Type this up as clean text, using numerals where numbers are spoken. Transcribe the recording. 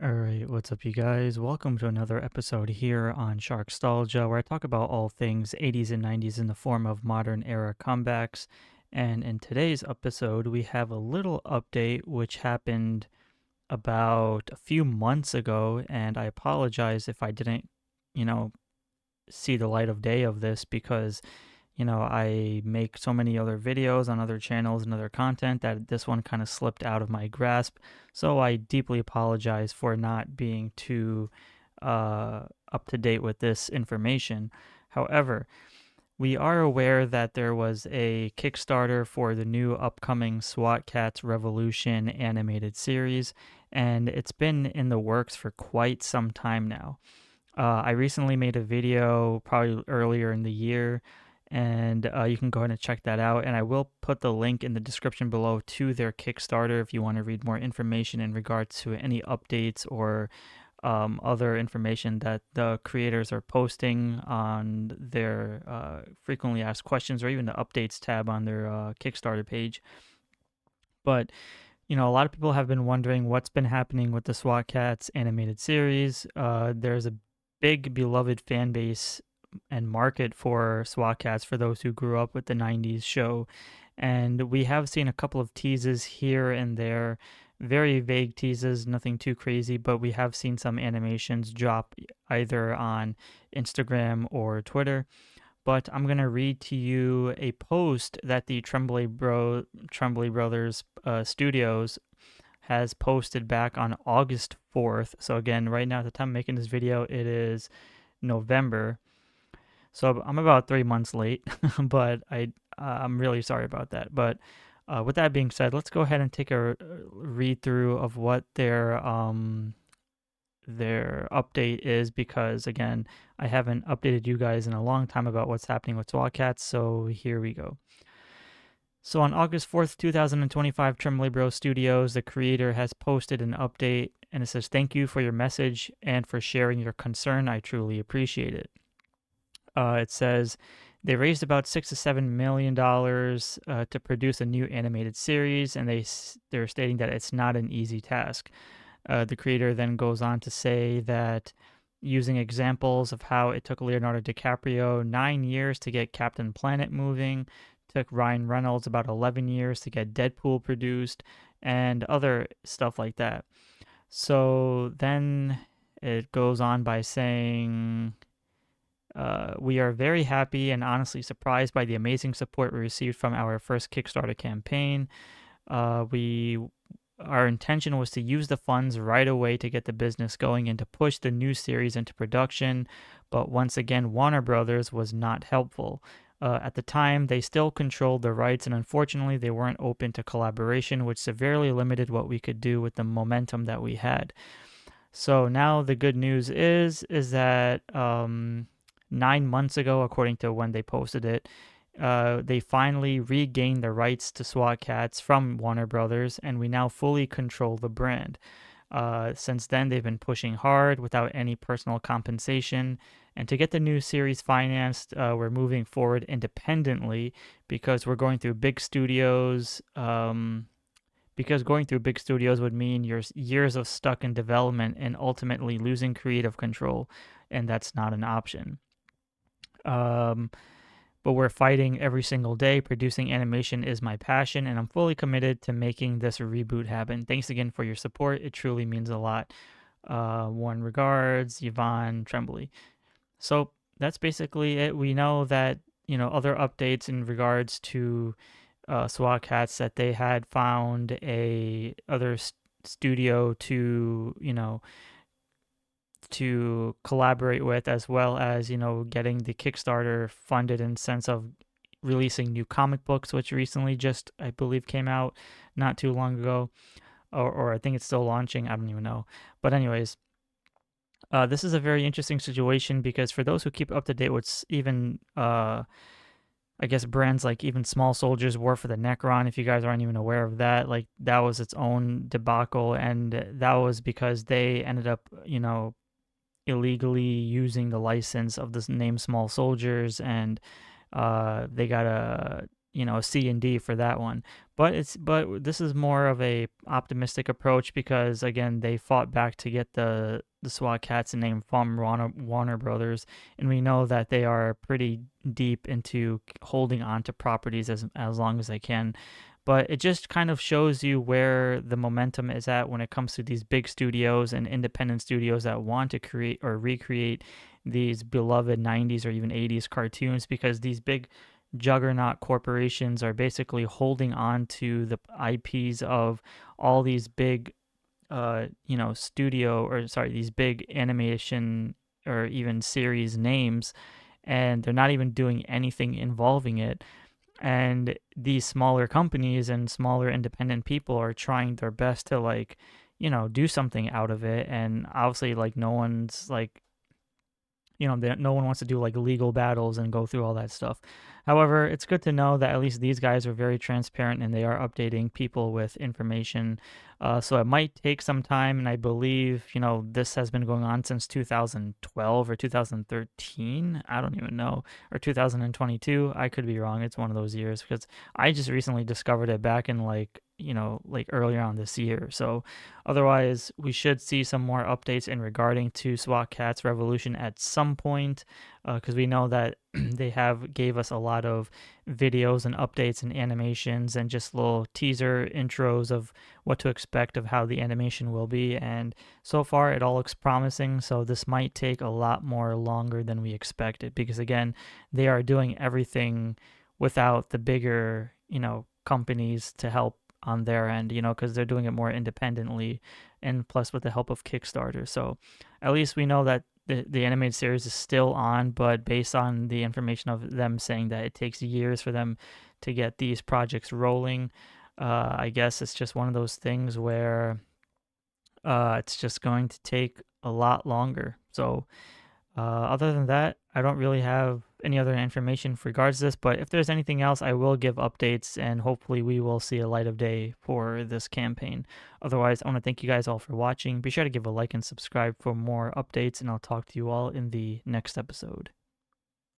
Alright, what's up, you guys? Welcome to another episode here on SHARKSTALGIA, where I talk about all things 80s and 90s in the form of modern era comebacks. And in today's episode, we have a little update which happened about a few months ago. And I apologize if I didn't, you know, see the light of day of this because I make so many other videos on other channels and other content that this one kind of slipped out of my grasp. So I deeply apologize for not being too up to date with this information. However, we are aware that there was a Kickstarter for the new upcoming SWAT KATS Revolution animated series, and it's been in the works for quite some time now. I recently made a video probably earlier in the year, and you can go ahead and check that out. And I will put the link in the description below to their Kickstarter if you want to read more information in regards to any updates or other information that the creators are posting on their frequently asked questions or even the updates tab on their Kickstarter page. But a lot of people have been wondering what's been happening with the SWAT Kats animated series. There's a big beloved fan base and market for SWAT Kats for those who grew up with the 90s show. And we have seen a couple of teases here and there, very vague teases, nothing too crazy, but we have seen some animations drop either on Instagram or Twitter. But I'm going to read to you a post that the Tremblay Brothers Studios has posted back on August 4th. So again, right now at the time of making this video, it is November. So I'm about 3 months late, but I'm really sorry about that. But with that being said, let's go ahead and take a read through of what their update is, because again, I haven't updated you guys in a long time about what's happening with SWAT Kats. So here we go. So on August 4th, 2025, Tremblay Bros Studios, the creator, has posted an update, and it says, "Thank you for your message and for sharing your concern. I truly appreciate it." It says they raised about $6 to $7 million to produce a new animated series, and they're stating that it's not an easy task. The creator then goes on to say that using examples of how it took Leonardo DiCaprio 9 years to get Captain Planet moving, took Ryan Reynolds about 11 years to get Deadpool produced, and other stuff like that. So then it goes on by saying, we are very happy and honestly surprised by the amazing support we received from our first Kickstarter campaign. Our intention was to use the funds right away to get the business going and to push the new series into production, but once again, Warner Brothers was not helpful. At the time, they still controlled the rights, and unfortunately, they weren't open to collaboration, which severely limited what we could do with the momentum that we had. So now the good news is that 9 months ago, according to when they posted it, they finally regained the rights to SWAT Kats from Warner Brothers, and we now fully control the brand. Since then, they've been pushing hard without any personal compensation. And to get the new series financed, we're moving forward independently because we're going through big studios. Because going through big studios would mean years of stuck in development and ultimately losing creative control, and that's not an option. But we're fighting every single day. Producing animation is my passion, and I'm fully committed to making this reboot happen. Thanks again for your support. It truly means a lot. Warm regards, Yvon Tremblay. So that's basically it. We know that, other updates in regards to SWAT Kats, that they had found a other studio to collaborate with, as well as getting the Kickstarter funded in sense of releasing new comic books, which recently just, I believe, came out not too long ago, or I think it's still launching. I don't even know. But anyways, this is a very interesting situation because for those who keep up to date with even I guess brands like even Small Soldiers War for the Necron, if you guys aren't even aware of that, like that was its own debacle, and that was because they ended up illegally using the license of this name Small Soldiers, and they got a C and D for that one. But this is more of a optimistic approach because again they fought back to get the SWAT Kats name from Warner Brothers, and we know that they are pretty deep into holding on to properties as long as they can. But it just kind of shows you where the momentum is at when it comes to these big studios and independent studios that want to create or recreate these beloved 90s or even 80s cartoons, because these big juggernaut corporations are basically holding on to the IPs of all these big studio, or sorry, these big animation or even series names, and they're not even doing anything involving it. And these smaller companies and smaller independent people are trying their best to like, do something out of it. And obviously, like, no one's like, no one wants to do like legal battles and go through all that stuff. However, it's good to know that at least these guys are very transparent and they are updating people with information. So it might take some time, and I believe this has been going on since 2012 or 2013. I don't even know, or 2022. I could be wrong. It's one of those years because I just recently discovered it back in like earlier on this year. So otherwise, we should see some more updates in regarding to SWAT Kats Revolution at some point, because we know that they have gave us a lot of videos and updates and animations and just little teaser intros of what to expect of how the animation will be. And so far, it all looks promising. So this might take a lot more longer than we expected, because again, they are doing everything without the bigger, companies to help on their end, because they're doing it more independently, and plus with the help of Kickstarter. So at least we know that the animated series is still on, but based on the information of them saying that it takes years for them to get these projects rolling, I guess it's just one of those things where it's just going to take a lot longer. So other than that, I don't really have any other information with regards to this, but if there's anything else, I will give updates, and hopefully we will see a light of day for this campaign. Otherwise, I want to thank you guys all for watching. Be sure to give a like and subscribe for more updates, and I'll talk to you all in the next episode.